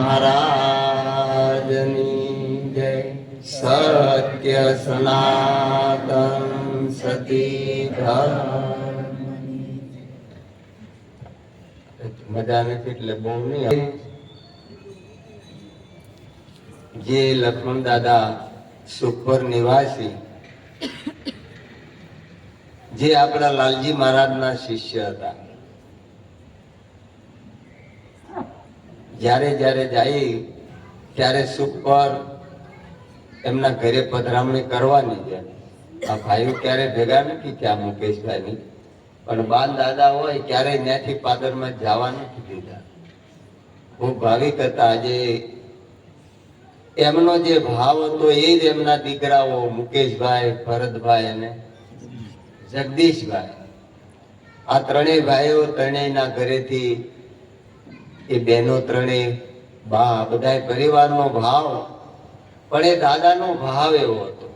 મહારાજની જય. સત્ય સનાતન સતી ધર્મની. મજા નથી એટલે બહુ નહીં. જે લક્ષ્મણ દાદા સુખપર નિવાસી, જે આપણા લાલજી મહારાજના શિષ્ય હતા, જ્યારે જ્યારે જાય ત્યારે સુખપર એમના ઘરે પધરામણી કરવાની છે. આ ભાઈઓ ક્યારે ભેગા નથી થયા મુકેશભાઈની, પણ બાન દાદા હોય ક્યારે ત્યાંથી પાદરમાં જવા નથી દીધા. ખૂબ ભાવિક હતા. આજે એમનો જે ભાવ હતો એ જ એમના દીકરાઓ મુકેશભાઈ, ભરતભાઈ અને જગદીશભાઈ, આ ત્રણેય ભાઈઓ ત્રણેયના ઘરેથી એ બહેનો ત્રણેય બા બધા પરિવારનો ભાવ, પણ એ દાદાનો ભાવ એવો હતો.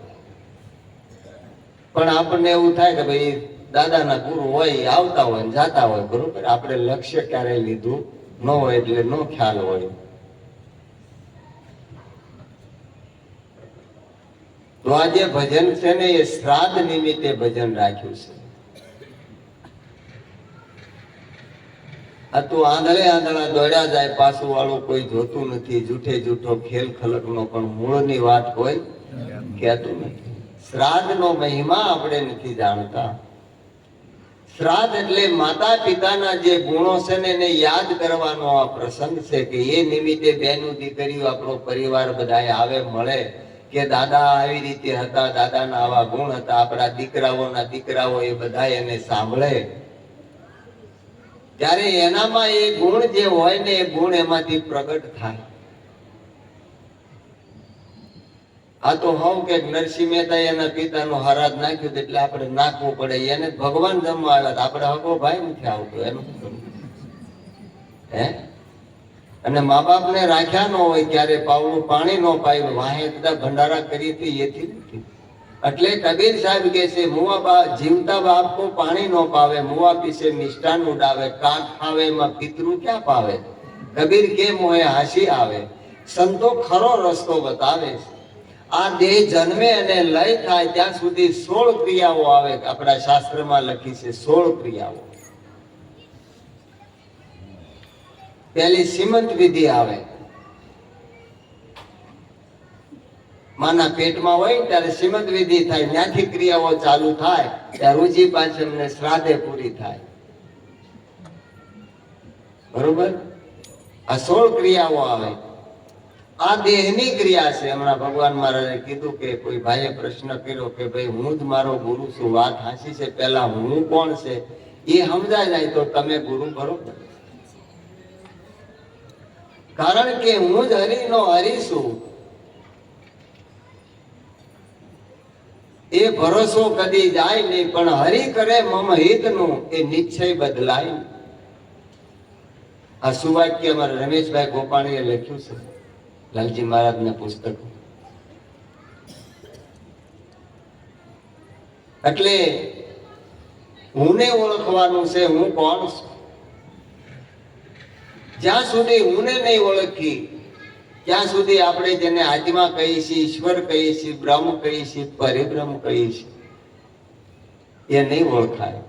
પણ આપણને એવું થાય કે ભાઈ દાદાના ગુરુ હોય, આવતા હોય જાતા હોય, બરોબર, આપણે લક્ષ્ય ક્યારેય લીધું ન હોય એટલે નો ખ્યાલ હોય. તો આ જે ભજન છે ને એ શ્રાદ્ધ નિમિત્તે ભજન રાખ્યું છે. આ તો આંધળા દોડ્યા જાય, પાછું વાળું કોઈ જોતું નથી. જૂઠે જૂઠો ખેલ ખલકનો પણ મૂળની વાત કોઈ કહેતું નથી. શ્રાદ્ધ નો મહિમા આપણે નથી જાણતા. શ્રાદ્ધ એટલે માતા પિતાના જે ગુણો છે ને એને યાદ કરવાનો આ પ્રસંગ છે, કે એ નિમિત્તે બેનું દીકરીઓ આપણો પરિવાર બધા આવે, મળે કે દાદા આવી રીતે હતા, દાદાના આવા ગુણ હતા. આપણા દીકરાઓના દીકરાઓ એ બધા એને સાંભળે, ત્યારે એનામાં એ ગુણ જે હોય ને એ ગુણ એમાંથી પ્રગટ થાય. આ તો હવ કે નરસિંહ મહેતા એના પિતાનું હરાજ નાખ્યું એટલે આપણે નાખવું પડે. એને ભગવાન જમવા આવ્યા, આપણે હગો ભાઈ નથી આવતો એનું હે. અને મા બાપ ને રાખ્યા ન હોય ત્યારે પાવનું પાણી ન પાયું, વાહે બધા ભંડારા કરી હતી એથી નથી. એટલે કબીર સાહેબ કે છે, મુવા જીવતા બાપ કો પાણી નો પાવે, મુવા પીસે મિષ્ટાન ઉડાવે, કાક ખાવે એમાં પિતૃ ક્યાં પાવે. કબીર કે મોહે હાસી આવે, સંતો ખરો રસ્તો બતાવે છે. આ દેહ જન્મે અને લય થાય ત્યાં સુધી 16 ક્રિયાઓ આવે. આપણા શાસ્ત્રમાં લખી છે 16 ક્રિયાઓ. પહેલી સીમંત વિધિ આવે. માના પેટમાં હોય ત્યારે સીમંત વિધિ થાય, ત્યાંથી ક્રિયાઓ ચાલુ થાય, ત્યાં રુચિ પાછળ ને શ્રાદ્ધે પૂરી થાય. બરોબર, આ 16 ક્રિયાઓ આવે. આ દેહની ક્રિયા છે. હમણાં ભગવાન મહારાજે કીધું કે કોઈ ભાઈએ પ્રશ્ન કર્યો કે ભાઈ હું જ મારો ગુરુ છું, વાત હાચી છે, પેલા હું કોણ છે એ સમજાય જાય તો તમે ગુરુ બરોબર. કારણ કે હું જ હરિનો હરિ છું. એ ભરોસો કદી જાય નહીં, પણ હરિ કરે મમ હિતનું એ નિશ્ચય બદલાય. આ સુવાક્ય અમારા રમેશભાઈ ગોપાણીએ લખ્યું છે લાલજી મહારાજના પુસ્તક. એટલે હુંને ઓળખવાનું છે, હું કોણ છું. જ્યાં સુધી હુંને નહીં ઓળખી ત્યાં સુધી આપણે જેને આત્મા કહીએ છીએ, ઈશ્વર કહીએ છીએ, બ્રહ્મ કહીએ છીએ, પરિબ્રહ્મ કહીએ છીએ, એ નહીં ઓળખાય.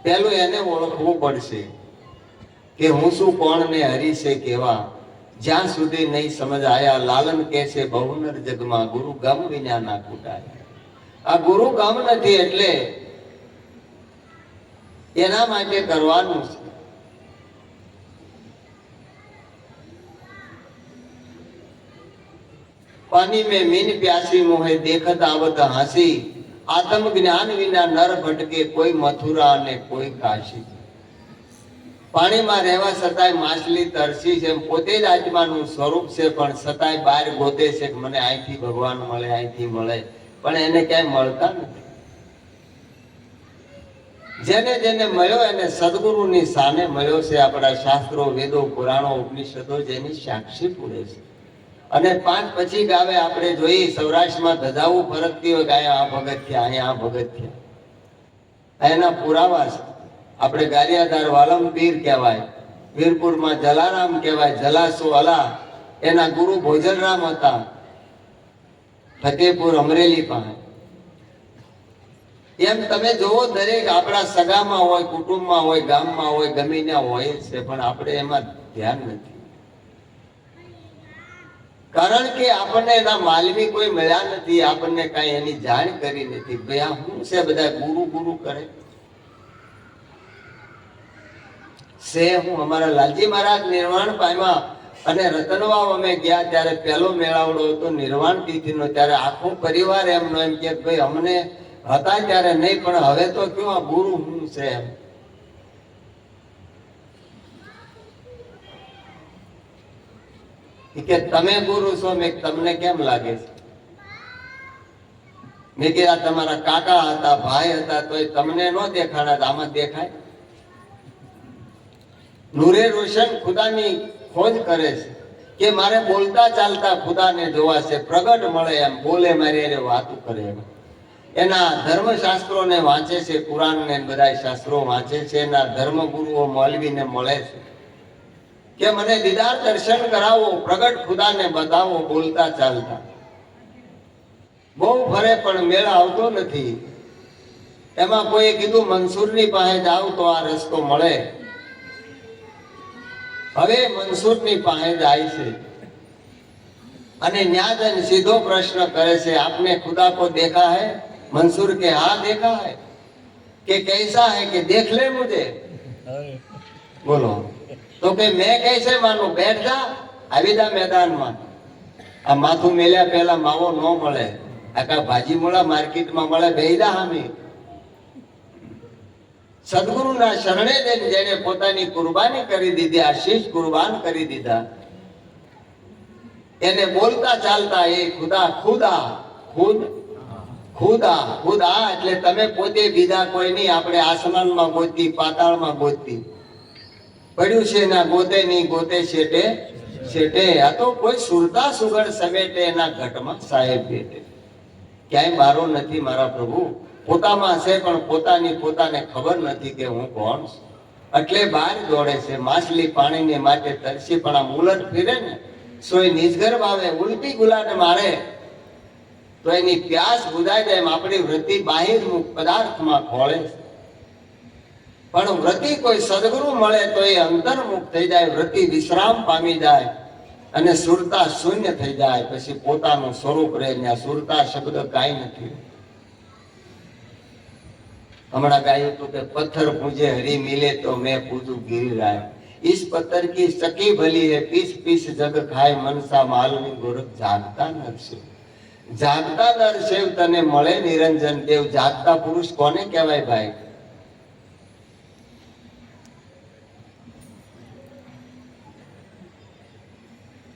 પેલું એને ઓળખવું પડશે કે હું શું, કોણ ને હરિ છે કેવા. જ્યાં સુધી નહીં સમજ આયા, લાલન કે છે બહુનર જગમાં ગુરુ ગમ વિના ના કૂટાય. આ ગુરુ ગમ નથી એટલે એના માટે કરવાનું છે. पानी में मीन प्यासी मोहे देखत आवत हासी, आत्म ज्ञान विना नर भटके कोई मथुरा ने कोई काशी. પાણીમાં રહેવા છતાંય માછલી તરસી છે, પોતે જ આત્માનું સ્વરૂપ છે, પણ છતાંય બહાર ગોતે છે કે મને અહીંથી ભગવાન મળે, અહીંથી મળે, પણ એને ક્યાંય મળતા નથી. જેને જેને મળ્યો એને સદગુરુની સામે મળ્યો છે. આપણા શાસ્ત્રો, વેદો, પુરાણો, ઉપનિષદો જેની સાક્ષી પૂરે છે. અને 5 પછી ગાવે આપણે જોઈએ સૌરાષ્ટ્રમાં ધજાવું ફરકતી હોય કે અહીંયા આ ભગત થયા, અહીંયા આ ભગત થયા, એના પુરાવા છે. આપણે ગારિયાધાર વાલમ પીર કહેવાય, વીરપુરમાં જલારામ કહેવાય, જલાસો અલા, એના ગુરુ ભોજનરામ હતા, ફતેપુર અમરેલી પાસે. એમ તમે જોવો, દરેક આપણા સગામાં હોય, કુટુંબમાં હોય, ગામમાં હોય, ગમે ત્યાં હોય છે, પણ આપણે એમાં ધ્યાન નથી. કારણ કે આપણને એના માલવી કોઈ મળ્યા નથી, આપણને કઈ એની જાણ કરી નથી. ભાઈ આ શું છે, બધા ગુરુ ગુરુ કરે છે. હું અમારા લાલજી મહારાજ નિર્વાણ પામ્યા અને રતનવાવ અમે ગયા ત્યારે પહેલો મેળાવડો હતો નિર્વાણ તિથિનો, ત્યારે આખો પરિવાર એમનો એમ કે ભાઈ અમને હતા ત્યારે નહીં, પણ હવે તો કયો આ ગુરુ શું છે એમ. કે તમે ગુરુ છો? મેં તમને કેમ લાગે છે? મેં કે આ તમારા કાકા હતા, ભાઈ હતા, તો તમને ન દેખાડા, આમાં દેખાય? નૂરે રોશન ખુદાની ખોજ કરે છે કે મારે બોલતા ચાલતા ખુદાને જોવા છે, પ્રગટ મળે એમ, બોલે મારી અરે વાતું કરે એમ. એના ધર્મશાસ્ત્રોને વાંચે છે, કુરાન ને બધા શાસ્ત્રો વાંચે છે, એના ધર્મગુરુઓ મૌલવીને મળે છે કે મને દીદાર દર્શન કરાવો, પ્રગટ ખુદાને બતાવો બોલતા ચાલતા. બહુ ફરે પણ મેળ આવતો નથી. એમાં કોઈ કીધું મનસુરની પાસે જાવ તો આ રસ્તો મળે. હવે મનસુરની પાસે જાય છે અને ન્યા જઈને સીધો પ્રશ્ન કરે છે, આપને ખુદા को देखा है? मंसूर के हाँ देखा है. કે कैसा है? કે देख ले मुझे. બોલો તો કે મેં कैसे मानूं? बैठ जा, આવી જા મેદાનમાં. આ માથું મેલ્યા પહેલા માવો ન મળે, આખા ભાજી મળે માર્કેટમાં મળે, બેહી જા હામી. સદગુરુના શરણે જઈને જેને પોતાની કુરબાની કરી દીધી, આશીષ કુરબાન કરી દીધા, એને બોલતા ચાલતા એ ખુદા, ખુદા ખુદ ખુદા ખુદા એટલે તમે પોતે, બીજા કોઈ નહીં. આપણે આસમાનમાં ગોતી, પાતાળમાં ગોતી, પડ્યું છે ના ગોતે નહીં, ગોતે શેટે શેટે. આ તો કોઈ સુરતા સુગડ સમેટે એના ઘટમાં સાહેબ બેઠે. ક્યાંય મારો નથી મારા પ્રભુ, પોતામાં છે પણ પોતાની પોતાને ખબર નથી કે હું કોણ છું. એટલે બહાર દોડે છે. માછલી પાણીને માટે તરસી, પણ આ ઉલટ ફીરે ને સોય નિજગર વાવે, ઉલટી ગુલાટ મારે તો એની પ્યાસ બુધાઈ જાય. એમ આપણી વૃત્તિ બાહિર્મુખ પદાર્થમાં ખોળે છે, પણ વૃત્તિ કોઈ સદગુરુ મળે તો એ અંતર્મુખ થઈ જાય, વૃત્તિ વિશ્રામ પામી જાય અને સુરતા શૂન્ય થઈ જાય. પછી પોતાનું સ્વરૂપ રહે ને. આ સુરતા શબ્દ કાંઈ નથી. હમણાં ગાયું હતું કે પથ્થર પૂજે હરી મિલે તો મેં પૂજું ગિરિરાજ. इस पत्थर की सकी भली है, पीस पीस जग खाए मनसा मालनी गोरख. जागता नरशिव, जागता नरशिव तने મળે નિરંજન દેવ. જાગતા પુરુષ કોને કહેવાય ભાઈ?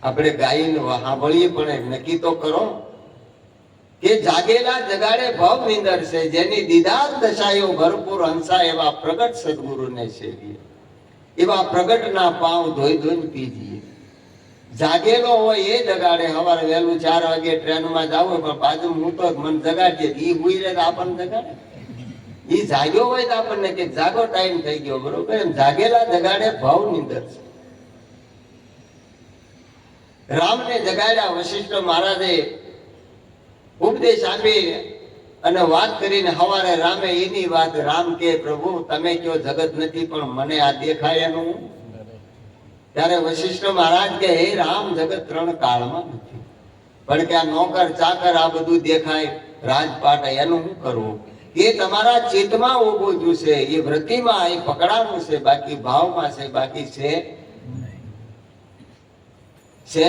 આપણે ગાઈને સાંભળીએ પણ નક્કી તો કરો કે જાગેલા જગાડે ભવ નિંદર છે, જેની દીદાર દશાયો ભરપૂર હંસા એવા પ્રગટ સદગુરુને સેવીએ. એવા પ્રગટના પાવ ધોઈ ધોઈને પીજીએ. જાગેલો હોય એ જગાડે. સવારે વહેલું 4 વાગે ટ્રેનમાં જાવ પણ બાજુ હું તો મન જગાડીએ, ઈ હુઈ રહે તો આપણને જગાડે. ઈ જાગ્યો હોય તો આપણને કે જાગો, ટાઈમ થઈ ગયો, બરોબર. એમ જાગેલા જગાડે ભવ નિંદર છે. રામને જગાડ્યા વશિષ્ઠ મહારાજે ઉપદેશ આપી અને વાત કરીને હવારે રામે એની વાત. રામ કે પ્રભુ તમે કયો જગત નથી પણ મને આ દેખાય એનું. ત્યારે વશિષ્ઠ મહારાજ કે હે રામ, જગત 3 કાળમાં નથી, પણ કે આ નોકર ચાકર આ બધું દેખાય, રાજપાટ, એનું શું કરવું? એ તમારા ચિત્તમાં ઉભું થયું છે, એ વૃત્તિમાં એ પકડાનું છે, બાકી ભાવમાં છે, બાકી છે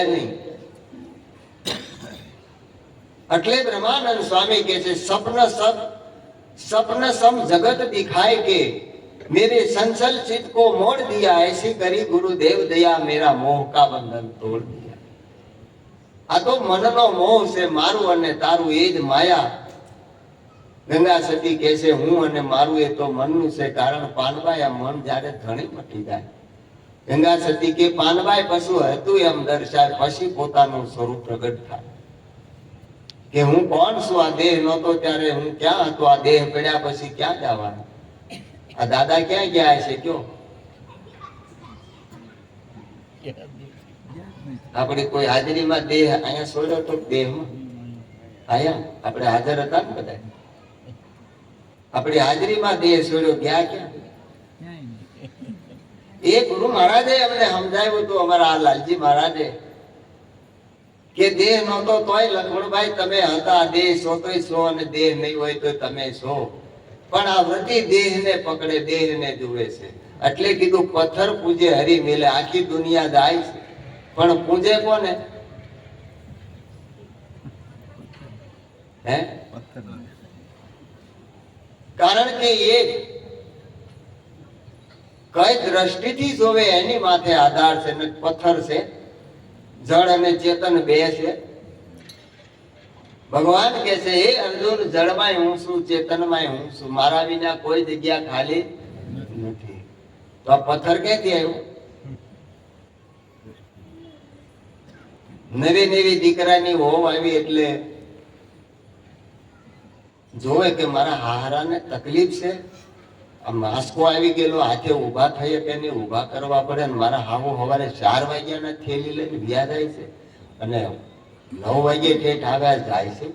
નહીં. એટલે બ્રહ્માનંદ સ્વામી કહે છે, सपन सम जगत दिखाए के मेरे संचल चित्त को मोड़ दिया, ऐसी करी गुरुदेव दया मेरा मोह का बंधन तोड़ दिया. આ તો મનનો મોહ છે, મારું અને તારું એ જ માયા. ગંગા સતી કહે છે હું અને મારું એ તો મનનું છે, કારણ પાનબાઈ આ મન જ્યારે ધણી મટી જાય. ગંગા સતી કે પાનબાઈ પશુ હતું એમ દર્શાય, પછી પોતાનું સ્વરૂપ પ્રગટ થાય કે હું કોણ છું. આ દેહ નહોતો ત્યારે હું ક્યાં હતો, આ દેહ પડ્યા પછી ક્યાં જવાનું? આ દાદા ક્યાં ગયા છે કયો? આપણી કોઈ હાજરીમાં દેહ અહીંયા છોડ્યો તો દેહમાં અહીંયા આપણે હાજર હતા ને બધા, આપણી હાજરીમાં દેહ છોડ્યો ગયા ક્યાં? એ ગુરુ મહારાજે અમને સમજાવ્યું હતું, અમારા આ લાલજી મહારાજે, કે દેહ નહોતો તોય લક્ષ્મણભાઈ તમે હતા, દેહ છો તોય છો અને દેહ નહીં હોય તો તમે છો, પણ આ વૃત્તિ દેહને પકડે, દેહને જુએ છે. એટલે કીધું પથ્થર પૂજે હરી મેલે, આખી દુનિયા જાય છે પણ પૂજે કોને? હે? કારણ કે એ કઈ દ્રષ્ટિથી જોવે એની માથે આધાર છે. ને પથ્થર છે, જળ અને ચેતન બે છે. ભગવાન કે છે હે અર્જુન, જળમાંય હું છું, ચેતનમાંય હું છું, મારા વિના કોઈ જગ્યા ખાલી નથી. તો આ પથ્થર ક્યાંથી આવ્યો? નવી નવી દીકરાની હોવ આવી એટલે જોવે કે મારા હારાને તકલીફ છે, આ માસ્કો આવી ગયેલો, હાથે ઊભા થઈ કે નહીં, ઊભા કરવા પડે. ને મારા હાવો સવારે 4 વાગ્યાના થેલી લઈને વ્યા જાય છે અને 9 વાગે ઠેઠ આવ્યા જાય છે.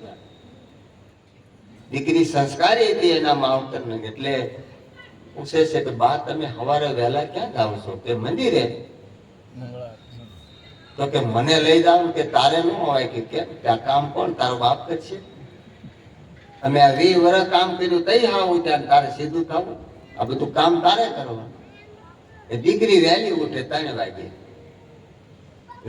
દીકરી સંસ્કારી હતી એના માવતર ને, એટલે પૂછે છે કે બા તમે સવારે વહેલા ક્યાં જાવ છો? કે મંદિરે. તો કે મને લઈ જાવ. કે તારે ન હોય. કે કેમ? ત્યાં કામ કોણ? તારો બાપ કરશે. અમે આ 20 વર્ષ કામ કર્યું તઈ આવું ત્યાં તારે સીધું થવું? આ બધું કામ તારે કરવાનું. એ દીકરી વહેલી ઉઠે 3 વાગે,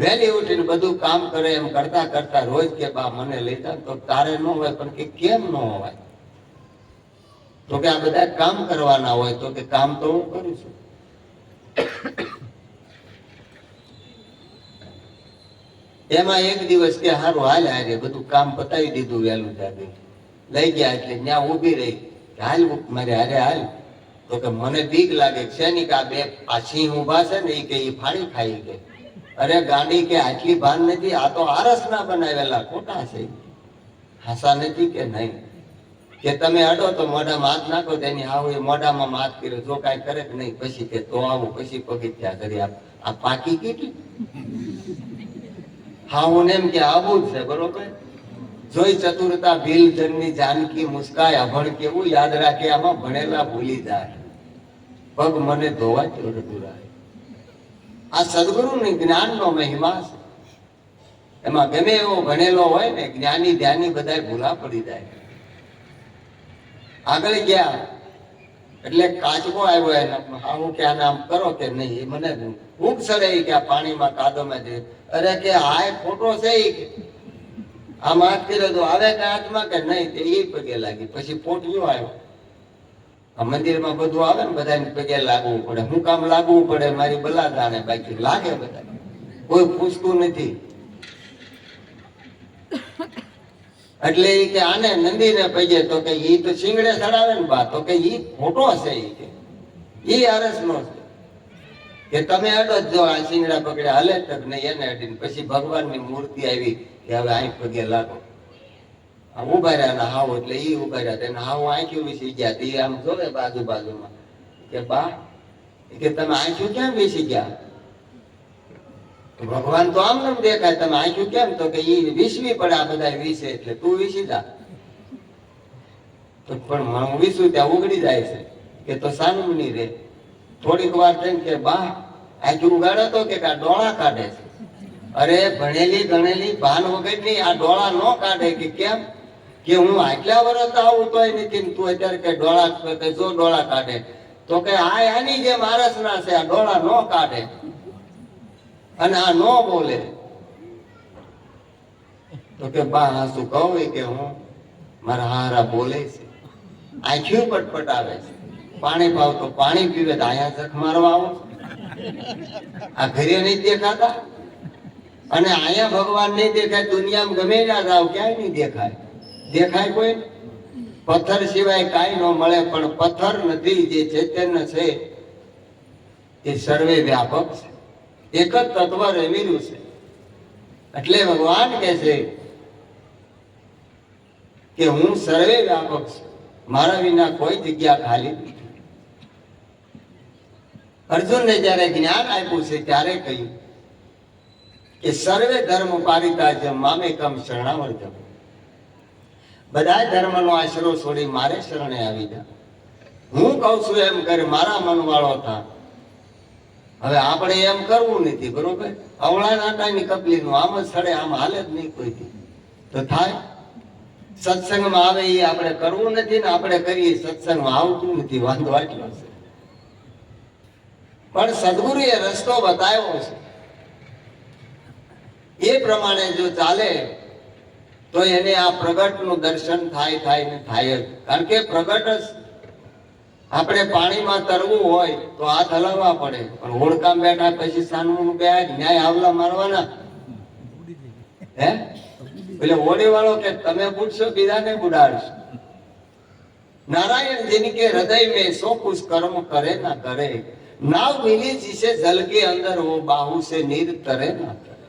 વહેલી ઉઠીને બધું કામ કરે. એમ કરતા કરતા રોજ કે બા મને લઈ જાવ. તો તારે ન હોય. પણ કે કેમ ન હોય? તો કે આ બધા કામ કરવાના હોય. તો કે કામ તો હું કરું છું. એમાં એક દિવસ કે હારું હાલ હારે બધું કામ પતાવી દીધું વહેલું જાગે, લઈ ગયા. એટલે ત્યાં ઊભી રહી, હાલ મારે હારે હાલ. તો કે મને બીક લાગે છે ની કે આ બે આ સિંહ ઉભા છે ને, એ કે એ ફાડી ખાઈ. કે અરે ગાંડી, કે આટલી ભાન નથી, આ તો આરસ ના બનાવેલા ખોટા છે, હાસા નથી. કે નહીં. કે તમે અડો તો મોઢામાં હાથ નાખો તો એની હાવ એ મોઢામાં હાથ કર્યો, જો કાંઈ કરે કે નહીં. પછી કે તો આવું, પછી પગથિયા કરી આ પાકી કેટલી. હા હું એમ કે આવું જ છે, બરોબર. જોઈ ચતુરતા ભીલ જનની જાનકી મુસ્કાય, અભણ કેવું યાદ રાખે, આમાં ભણેલા ભૂલી જાય, પગ મને ધોવા ચોરદુરાય. આ સદગુરુની જ્ઞાનનો મહિમા છે. એમાં ગમે એવો ભણેલો હોય ને, જ્ઞાની ધ્યાની બધા ભૂલા પડી જાય. આગળ ગયા એટલે કાચબો આવ્યો એને, આવું કે આને આમ કરો કે નહીં. એ મને ભૂખ ચડે કે આ પાણીમાં કાદવમાં જઈ. અરે કે આ ખોટો છે, આમ હાથ કર્યો તો આવે કે હાથમાં કે નહીં. તે એ પગે લાગી. પછી પોટિયો આવ્યો. આ મંદિરમાં બધું આવે ને, બધાને પગે લાગવું પડે. હું કામ લાગવું પડે? મારી બલા જાણે, બાકી લાગે બધા, કોઈ પૂછતું નથી. એટલે એ કે આને નંદીને પગે. તો કે ઈ તો શિંગડે ચડાવે ને બા. તો કે ઈ ખોટો છે, ઈ કે ઈ આરસ નો છે. કે તમે અડો જ જો આ શિંગડા પકડે હલે તક નહીં એને અડીને. પછી ભગવાનની મૂર્તિ આવી કે હવે અહીં પગે લાગો. આ ઉભા રહ્યા હાવ, એટલે ઈ ઉભા રહ્યા. એને હાવ આંખ્યું વિસી ગયા. એ આમ જોવે બાજુ બાજુમાં કે બા, કે તમે આંખ્યું કેમ વિસી ગયા? ભગવાન તો આમ નમ દેખાય, તમે આંખ્યું કેમ? તો કે ઈ વિસવી પડે, આ બધા વિસે એટલે તું વિસી જા. તો પણ હું વિસું ત્યાં ઉગડી જાય છે. કે તો સાનું નહીં રે. થોડીક વાર થઈને કે બા આંખ્યું ઉગાડે તો કે આ ડોળા કાઢે છે. અરે ભણેલી ગણેલી ભાન વગરની આ ડોળા ન કાઢે. કે કેમ? કે હું આટલા વર્ષ આવું તોય નથી, તું અત્યારે કે ડોળા જો ડોળા કાઢે. તો કે આની જે મારસ ના છે, આ ડોળા ન કાઢે અને આ ન બોલે. તો કે બા હા શું કહું? કે હું મારા હારા બોલે છે, આંખ્યું પટપટ આવે છે, પાણી પાવ તો પાણી પીવે, તો અહીંયા જખ મારવા આવો. આ ઘરે નહીં દેખાતા અને અહીંયા ભગવાન નહીં દેખાય. દુનિયામાં ગમે ત્યાં જાવ ક્યાંય નહીં દેખાય. દેખાય કોઈ? પથ્થર સિવાય કાંઈ ન મળે. પણ પથ્થર નથી, જે ચૈતન્ય છે એ સર્વે વ્યાપક છે, એક જ તત્વ રહેલું છે. એટલે ભગવાન કહે છે કે હું સર્વે વ્યાપક છું, મારા વિના કોઈ જગ્યા ખાલી નથી. અર્જુનને જયારે જ્ઞાન આપ્યું છે ત્યારે કહ્યું કે સર્વે ધર્મ પારિતાજ્યમ મામેકમ શરણાવર્તમ, બધા ધર્મનો આશરો છોડી મારે શરણે આવી જા. હું કઉ છું એમ કરે, મારા મન વાળો થા. હવે આપણે એમ કરવું નથી, બરોબર? અવળા નાટાની કપલીનું આમ જ સડે, આમ હાલે જ નહીં કોઈથી. તો થાય સત્સંગમાં આવે એ આપણે કરવું નથી ને આપણે કરીએ સત્સંગમાં આવતું નથી. વાંધો આટલો છે. પણ સદગુરુએ રસ્તો બતાવ્યો છે, એ પ્રમાણે જો ચાલે તો એને આ પ્રગટનું દર્શન થાય ને થાય જ. કારણ કે પ્રગટ જ, આપણે પાણીમાં તરવું હોય તો હાથ હલાવવા પડે, પણ હોડકામ બેઠા પછી સાનમું બે ન્યાય આવલા મારવાના. હે એટલે હોડી વાળો કે તમે પૂછશો બીજાને બુડાડશો. नारायण जिनके हृदय में सो कुछ कर्म करे ना करे, नाव मिली जिसे जल के अंदर वो बाहु से नीर तरे ना तरे.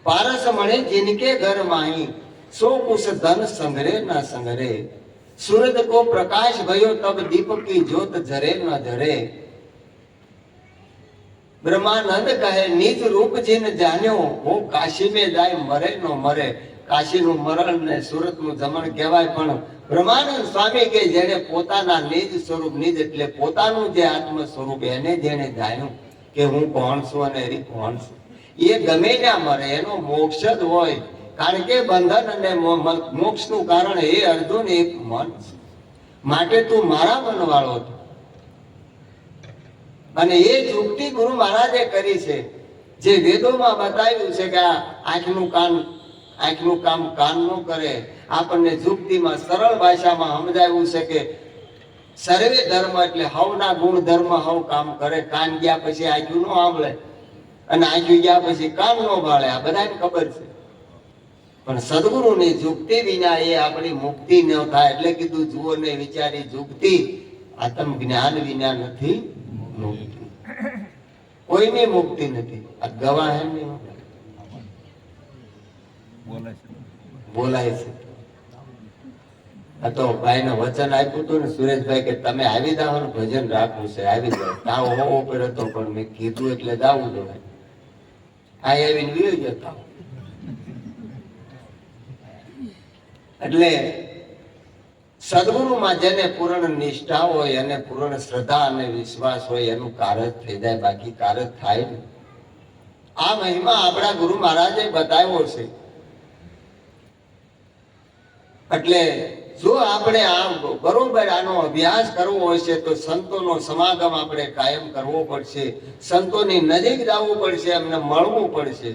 पारस मणे जिनके घर माही सो कुछ धन संग्रह ना संग्रह, सूरज को प्रकाश भयो तब दीपक की ज्योत जरे ना जरे. ब्रह्मानंद कहे निज रूप जिन जान्यो वो काशी में जाए मरे नो मरे. કાશીનું મરણ ને સુરતનું જમણ કહેવાય, પણ બ્રહ્માનંદ સ્વામી કે જેને પોતાના નિજ સ્વરૂપ, નિજ એટલે પોતાનું જે આત્મ સ્વરૂપ એને જેને જાણ્યું કે હું કોણ છું અને એ કોણ છું, એ ગમે ના મરે, એનો મોક્ષ જ હોય. કારણ કે બંધન અને મોક્ષનું કારણ એ અર્જુન એક મન છે. માટે તું મારા મન વાળો હતો. અને એ યુક્તિ ગુરુ મહારાજે કરી છે, જે વેદોમાં બતાવ્યું છે કે આ આંખનું કામ કાન નું કરે. આપણને યુક્તિમાં સરળ ભાષામાં સમજાવ્યું છે કે સર્વે ધર્મ એટલે હવના ગુણ ધર્મ હવ કામ કરે. કાન ગયા પછી આંખ્યું નો સાંભળે અને આંખ્યું ગયા પછી કાન નો ભાળે, આ બધાને ખબર છે. પણ સદગુરુની યુક્તિ વિના એ આપણી મુક્તિ ન થાય. એટલે કીધું જુઓ ને વિચારી યુક્તિ, આત્મ જ્ઞાન વિના નથી મુક્તિ. કોઈની મુક્તિ નથી. આ ગવાહ એમ નહીં બોલાય છે. આ તો ભાઈ ને વચન આપ્યું હતું ને સુરેશભાઈ કે તમે આવી જાઓ ને ભજન રાખવું છે, આવી જાઓ. તાવ હોવો પર હતો પણ મેં કીધું એટલે જાવું જોઈએ. આ આવીને વિયો જતા. એટલે સદગુરુમાં જેને પૂર્ણ નિષ્ઠા હોય અને પૂર્ણ શ્રદ્ધા અને વિશ્વાસ હોય એનું કાર્ય થઈ જાય, બાકી કાર્ય થાય નહીં. આ મહિમા આપણા ગુરુ મહારાજે બતાવ્યો છે. એટલે જો આપણે આ બરોબર આનો અભ્યાસ કરવો હશે તો સંતોનો સમાગમ આપણે કાયમ કરવો પડશે. સંતોની નજીક જવું પડશે, એમને મળવું પડશે.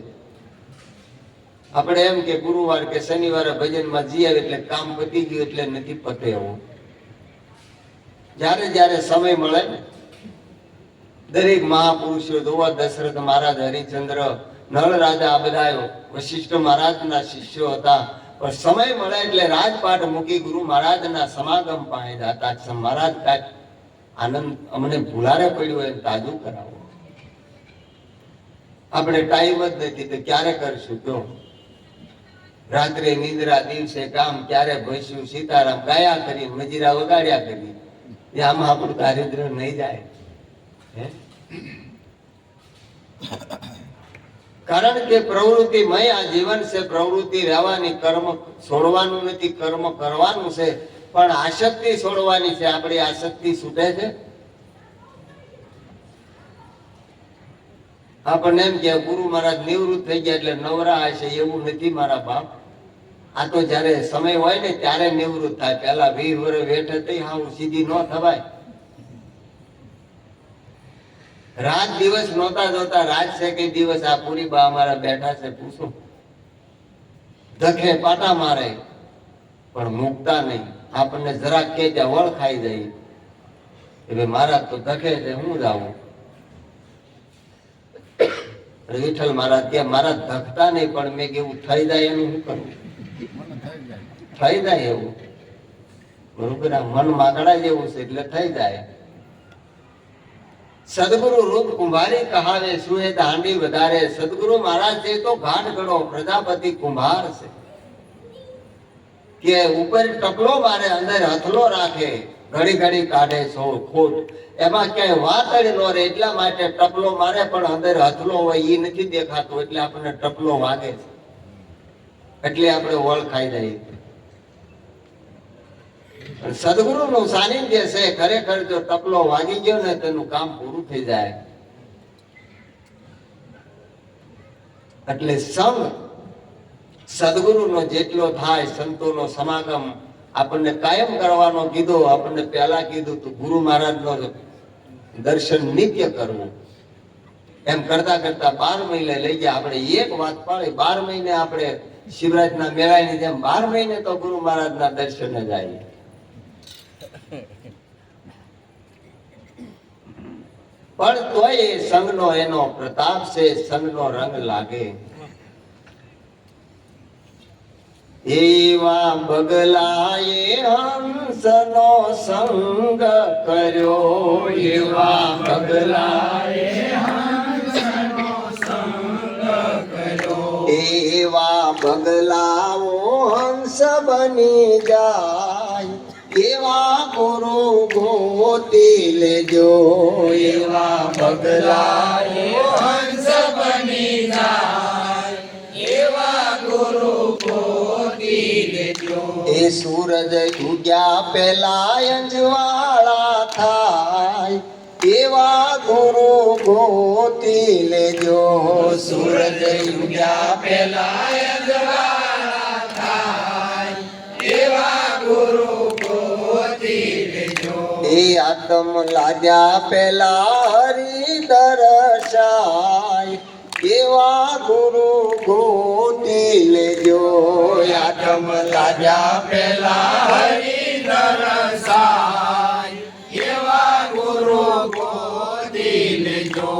આપણે એમ કે ગુરુવાર કે શનિવારે ભજનમાં જઈએ એટલે કામ પતી ગયું એટલે નથી પતે એવું. જ્યારે જ્યારે સમય મળે ને દરેક મહાપુરુષો જોવા, દશરથ મહારાજ, હરિચંદ્ર, નળ રાજા, આ બધા વશિષ્ઠ મહારાજના શિષ્યો હતા. પણ સમય મળે એટલે રાજપાટ મૂકી ગુરુ મહારાજના સમાગમ પાસે જતા. મહારાજ કાંઈક આનંદ અમને ભૂલારે પડ્યું હોય તાજું કરાવો. આપણે ટાઈમ જ નથી તો ક્યારે કરશું? કયો રાત્રે નિંદ્રા, દિવસે કામ, ક્યારે ભસ્યું સીતારામ ગાયા કરી, મજીરા વગાડ્યા કરી. આમાં આપણું દારિદ્ર નહીં જાય. કારણ કે પ્રવૃત્તિમય આ જીવન છે. પ્રવૃત્તિ રહેવાની, કર્મ છોડવાનું નથી, કર્મ કરવાનું છે. પણ આસક્તિ છોડવાની છે. આપણી આસક્તિ છૂટે છે. આપણને એમ કે ગુરુ મહારાજ નિવૃત્ત થઈ ગયા એટલે નવરા હશે, એવું નથી મારા બાપ. આ તો જયારે સમય હોય ને ત્યારે નિવૃત્ત થાય. પેલા 20 વર્ષ વેઠ થઈ હાવ સીધી ન થવાય. રાત દિવસ નહોતા જોતા. રાત છે કે દિવસ આ પૂરી બા અમારા બેઠા છે, પૂછો. ધકે પાટા મારે પણ મૂકતા નહીં. આપણને જરાક કે વળ ખાઈ જાય એટલે મારા તો ધકે છે, હું જાઉં. વિઠ્ઠલ મહારાજ કે મારા ધકતા નહીં પણ મેં કેવું થઈ જાય એનું શું કરવું? થઈ જાય એવું બરોબર. આ મન માગડા જેવું છે એટલે થઈ જાય. સદગુરુ રૂપ કુંભારી કહાવે સુએ દાંડી વધારે. સદગુરુ મહારાજ છે તો ઘાટ ગણો પ્રજાપતિ કુંભાર છે કે ઉપર ટપલો મારે અંદર હથલો રાખે. ઘડી ઘડી કાઢે છો ખોટ, એમાં ક્યાંય વાતડ ન રહે. એટલા માટે ટપલો મારે પણ અંદર હથલો હોય એ નથી દેખાતો, એટલે આપણને ટપલો વાગે છે, એટલે આપણે વળ ખાઈ જાય. સદગુરુ નું સાનિધ્ય છે, ખરેખર જો ટપલો વાગી ગયો ને તેનું કામ પૂરું થઈ જાય. એટલે સંગ સદગુરુ નો જેટલો થાય, સંતો નો સમાગમ આપણને કાયમ કરવાનો કીધો. આપણને પહેલા કીધું તું ગુરુ મહારાજ નો દર્શન નિત્ય કરવું. એમ કરતા કરતા 12 મહિને લઈ ગયા. આપણે એક વાત પાડી, 12 મહિને આપણે શિવરાજના મેળાની જેમ 12 મહિને તો ગુરુ મહારાજના દર્શને જાય. પણ તોય એ સંઘનો એનો પ્રતાપ છે, સંઘનો રંગ લાગે. એવા બગલાએ હંસનો સંગ કર્યો, એવા બગલાએ હંસનો સંગ કર્યો, એવા બગલાઓ હંસ બની જાય, એવા ગુરુ ગોતી લેજો, એવા બગલાઓ હંસ બની જાય, એવા ગુરુ ગોતી લેજો. એ સૂરજ ઉગ્યા પહેલા અંજવાળા થાય, એવા ગુરુ ગોતી લેજો, સૂરજ ઉગ્યા પહેલા અંજવાળા થાય, એવા ગુરુ એ આતમ લાગ્યા પેલા હરિ દર્શાય, એવા ગુરુ ગોતી લેજો, આતમ લાગ્યા પેલા હરિ દર્શાય, એવા ગુરુ ગોતી લેજો.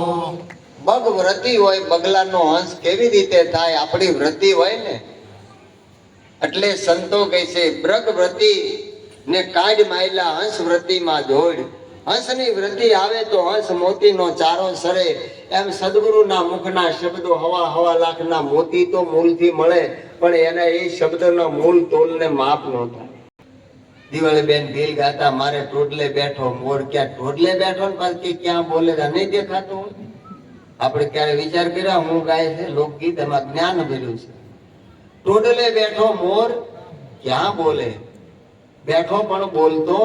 બગ વ્રતિ હોય, બગલાનો હંસ કેવી રીતે થાય? આપણી વ્રતિ હોય ને એટલે સંતો કહે છે બ્રગ વ્રતિ ને કાઢ માયલા હંસ વ્રતિમાં જોડ. હંસની વ્રતિ આવે તો હંસ મોતીનો ચારો સરે. એમ સદગુરુના મુખના શબ્દો હવા લાખના મોતી તો મૂળથી મળે, પણ એના એ શબ્દનો મૂળ તોલને માપ ન થાય. દિવાળી બેન ભીલ ગાતા, મારે ટોડલે બેઠો મોર. ક્યાં ટોડલે બેઠો ને પાછી ક્યાં બોલે નહીં દેખાતું હોય. આપણે ક્યારે વિચાર કર્યા? હું ગાય છે લોકગીત, એમાં જ્ઞાન ભર્યું છે. ટોડલે બેઠો મોર ક્યાં બોલે? બેઠો પણ બોલતો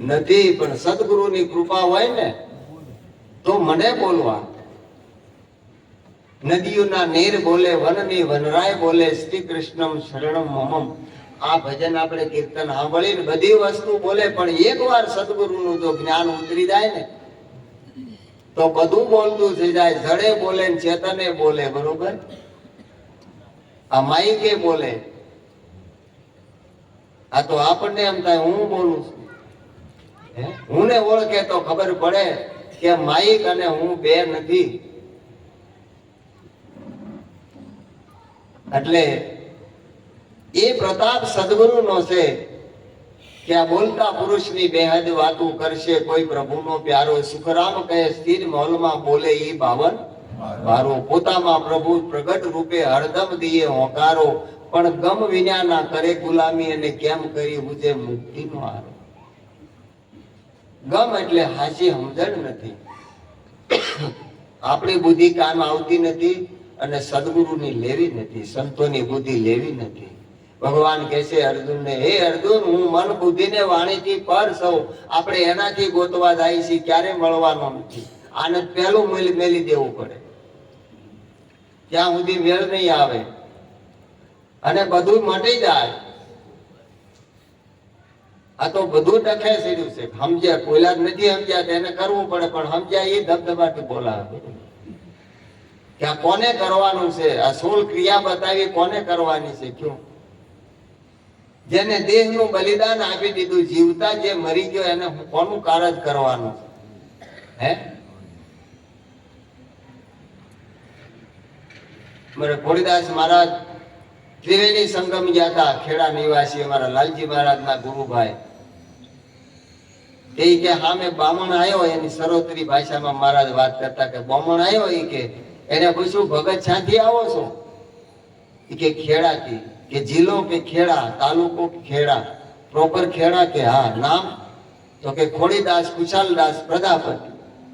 નથી, પણ સદગુરુની કૃપા હોય ને તો મને બોલવા. નદીઓના નીર બોલે, વનની વનરાય બોલે, શ્રી કૃષ્ણમ શરણમ મમમ. આ ભજન આપણે કીર્તન સાંભળીને બધી વસ્તુ બોલે, પણ એકવાર સદગુરુનું જો જ્ઞાન ઉતરી જાય ને તો બધું બોલતું થઈ જાય. જડે બોલે ને ચેતને બોલે, બરોબર? આ માઈકે બોલે. આ તો આપણને એમ થાય હું બોલું છું. હું ને ઓળખે તો ખબર પડે કે માઈક અને હું બે નથી. એટલે એ પ્રતાપ સદગુરુનો છે કે આ બોલતા પુરુષની બેહદ વાતું કરશે કોઈ પ્રભુનો પ્યારો. સુખરામ કહે સ્થિર મહોલમાં બોલે ઈ બાવન વારો. પોતામાં પ્રભુ પ્રગટ રૂપે હરદમ દીએ હોકારો, પણ ગમ વિના ના કરે ગુલામી, અને કેમ કરી ઉજે મુક્તિનો આરો. ગમ એટલે હાચી સમજણ નથી, આપણી બુદ્ધિ કામ આવતી નથી, અને સદગુરુની લેવી નથી, સંતોની બુદ્ધિ લેવી નથી. ભગવાન કહે છે અર્જુનને, હે અર્જુન, હું મન બુદ્ધિ ને વાણીથી પર સૌ. આપણે એનાથી ગોતવા જાય છે, ક્યારે મળવાનો નથી. આને પહેલું મેલી દેવું પડે, ત્યાં સુધી મેળ નહીં આવે અને બધું મટી જાય. આ તો બધું ટકે સીધું છે. સમજ્યા કોઈલા નથી સમજ્યા તેને કરવું પડે, પણ સમજ્યા એ ધબધબાટી બોલાવે કે આ કોને કરવાનું છે. આ 16 ક્રિયા બતાવી કોને કરવાની છે? ક્યું? જેને દેહનું બલિદાન આપી દીધું, જીવતા જે મરી ગયો એને કોનું કારજ કરવાનું હે? મારે ભોળીદાસ મહારાજ ત્રિવેણી સંગમ ગયા હતા, ખેડા નિવાસી અમારા લાલજી મહારાજના ગુરુભાઈ. એ કે સામે બામણ આવ્યો, એની સરોતરી ભાષામાં મહારાજ વાત કરતા કે બામણ આવ્યો. એ કે એને પૂછ્યું ભગત ક્યાંથી આવો છો? એ કે ખેડાથી. કે જિલ્લો કે ખેડા, તાલુકો ખેડા, પ્રોપર ખેડા? કે હા. નામ? તો કે ખોડીદાસ કુશાલદાસ પ્રજાપતિ,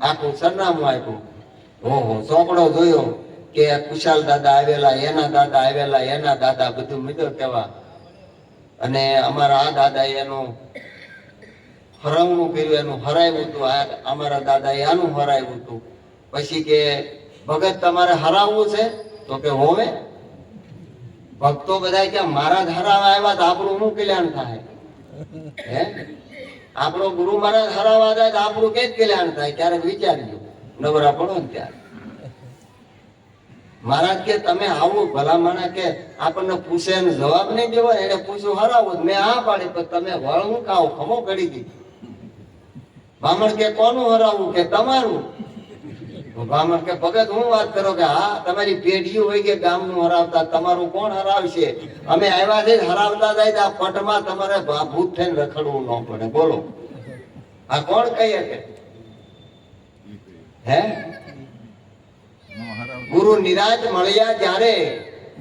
આખું સરનામું આપ્યું. ઓહો, ચોપડો જોયો કે કુશાલ દાદા આવેલા, એના દાદા આવેલા, એના દાદા, બધું મિત્રો કેવા. અને અમારા આ દાદા એનું હરાવણું કર્યું, એનું હરાવ્યું હતું, અમારા દાદા આનું હરાવ્યું હતું. પછી કે ભગત તમારે હરાવવું છે? તો કે હોવે. ભક્તો બધા કે મારા જ હરાવા આવ્યા તો આપણું શું કલ્યાણ થાય? હે, આપણો ગુરુ મહારાજ હરાવા જાય તો આપણું કઈ કલ્યાણ થાય? ક્યારેક વિચારજો, નવરા પડો ને ત્યારે. મહારાજ કે તમે આવું ભલામણા કે આપણને પૂછે એનો જવાબ નહીં દેવો. એને પૂછ્યું હરાવું, મેં હા પાડી, પણ તમે વળ હું ખાવ ખમો કરી દીધી. બ્રાહ્મણ કે કોનું હરાવવું? કે તમારું. બ્રાહ્મણ કે ભગત હું વાત કરો? કે હા, તમારી પેઢીઓ હોય કે ગામનું હરાવતા, તમારું કોણ હરાવશે? અમે આવ્યા છે હરાવતા જાય આ પટમાં તમારે ભૂત થઈને રખડવું ન પડે. બોલો, આ કોણ કહી શકે? હે, ગુરુ નિરાજ મળ્યા જ્યારે,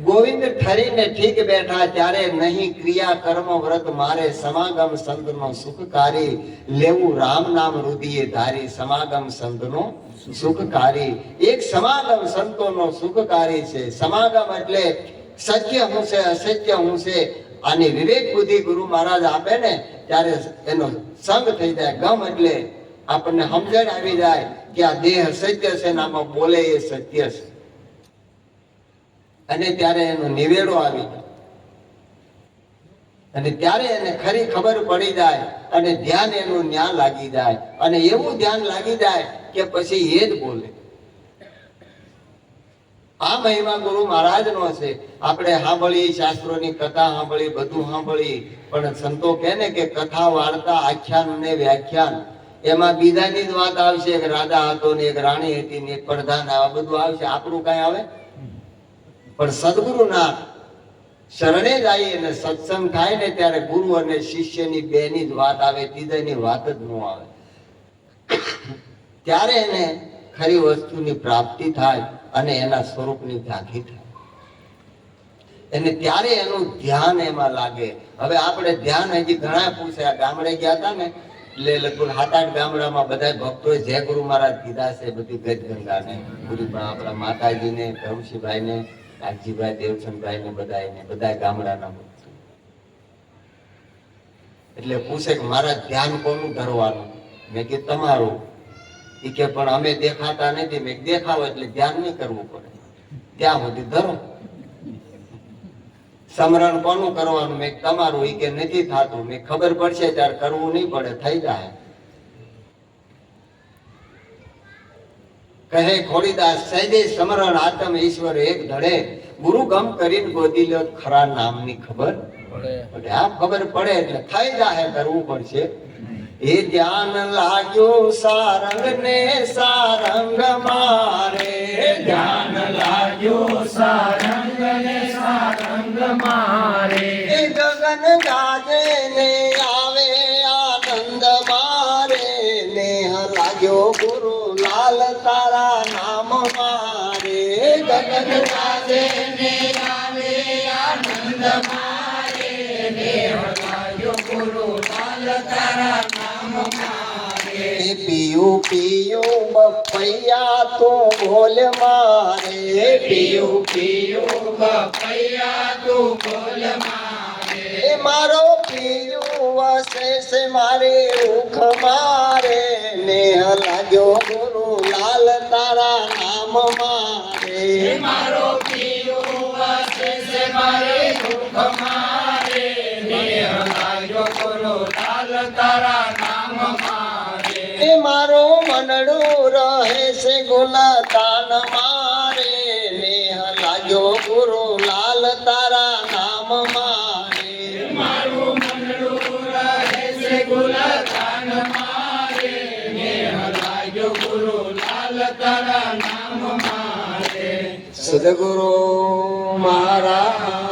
ગોવિંદ ઠરીને ઠીક બેઠા ત્યારે, નહીં ક્રિયા કર્મ વ્રત મારે, સમાગમ સંતનો સુખકારી, લેવું રામ નામ રુધિએ ધારી. સમાગમ સંતનો સુખકારી, એક સમાગમ સંતોનો સુખકારી છે. સમાગમ એટલે સત્ય હું છે, અસત્ય હું છે, આની વિવેક બુદ્ધિ ગુરુ મહારાજ આપે ને ત્યારે એનો સંગ થઈ જાય. ગમ એટલે આપણને સમજણ આવી જાય કે આ દેહ સત્ય છે ને આમાં બોલે એ સત્ય છે. અને ત્યારે એનો નિવેડો આવી જાય અને ત્યારે એને ખરી ખબર પડી જાય અને ધ્યાન એનું ન્યા લાગી જાય. અને એવું ધ્યાન લાગી જાય કે પછી એ જ બોલે. આ મહિમા ગુરુ મહારાજ નો છે. આપણે સાંભળી, શાસ્ત્રોની કથા સાંભળી, બધું સાંભળી, પણ સંતો કહે ને કે કથા, વાર્તા, આખ્યાન ને વ્યાખ્યાન, એમાં બીજાની જ વાત આવશે. એક રાજા હતો ને એક રાણી હતી ને એક પ્રધાન, આ બધું આવશે. આપણું કઈ આવે? પણ સદગુરુના શરણે જાય અને સત્સંગ થાય ને ત્યારે ગુરુ અને શિષ્યની બેની જ વાત આવે, ત્રીજાની વાત જ ન આવે. ત્યારે એને ખરી વસ્તુની પ્રાપ્તિ થાય અને એના સ્વરૂપની ઝાંખી થાય. અને ત્યારે એનું ધ્યાન એમાં લાગે. હવે આપણે ધ્યાન હજી ઘણા પૂછ્યા, ગામડે ગયા હતા ને એટલે લગભગ 7-8 ગામડામાં બધા ભક્તોએ જય ગુરુ મહારાજ કીધા છે. બધી ગજગંગા ને આપણા માતાજીને, ધર્મસિંહભાઈ ને, કાગજીભાઈ, દેવચંદભાઈ ને બધા ગામડાના ભક્તો. એટલે પૂછે કે મારા ધ્યાન કોનું ધરવાનું? મેં કીધું તમારું. એ કે પણ અમે દેખાતા નથી. મેં દેખાવ એટલે ધ્યાન નહીં કરવું પડે, ત્યાં સુધી ધરો. સમરણ કોનું કરવાનું? મેં તમારું. એ કે નથી થતું. મેં ખબર પડશે ત્યારે કરવું નહીં પડે, થઈ જાય. કહે ખોડીદાસ સહેજે સમરણ આત્મ ઈશ્વર એક ધડે, ગુરુ ગમ કરીને ગોદી લ્યો ખરા નામની ખબર પડે. આ ખબર પડે એટલે થઈ જાય, કરવું પડશે. એ ધ્યાન લાગ્યું સારંગ ને સારંગ મારે, ધ્યાન લાગ્યું સારંગ ને સારંગ મારે. એ ગગન ગાજે ને આવે આનંદ મારે, નેહ લાગ્યો ગુરુ લાલ તારા નામ મારે. ગગન ગાજે ને આવે આનંદ મારે, નેહ લાગ્યો ગુરુ લાલ તારા નામ મારે. પીયું પીયું બપૈયા તો બોલ મારે, પીયું પીયું બપૈયા તું બોલ મારે. એ મારો પીયું વસે છે મારે ઉખ મારે, નેહ લાગ્યો ગુરુ લાલ તારા નામ મારે. મારો પીયું વસે છે મારે દુઃખ મારે, નેહ લાગ્યો ગુરુ લાલ તારા નામ મારે. એ મારો મનડું રહે છે ગુલતાન મારે, નેહ લાગ્યો ગુરુ લાલ તારા નામ મારે. મારું મનડું રહે છે ગુલતાન મારે, નેહ લાગ્યો ગુરુ લાલ તારા નામ મારે. સદગુરુ મહારાજ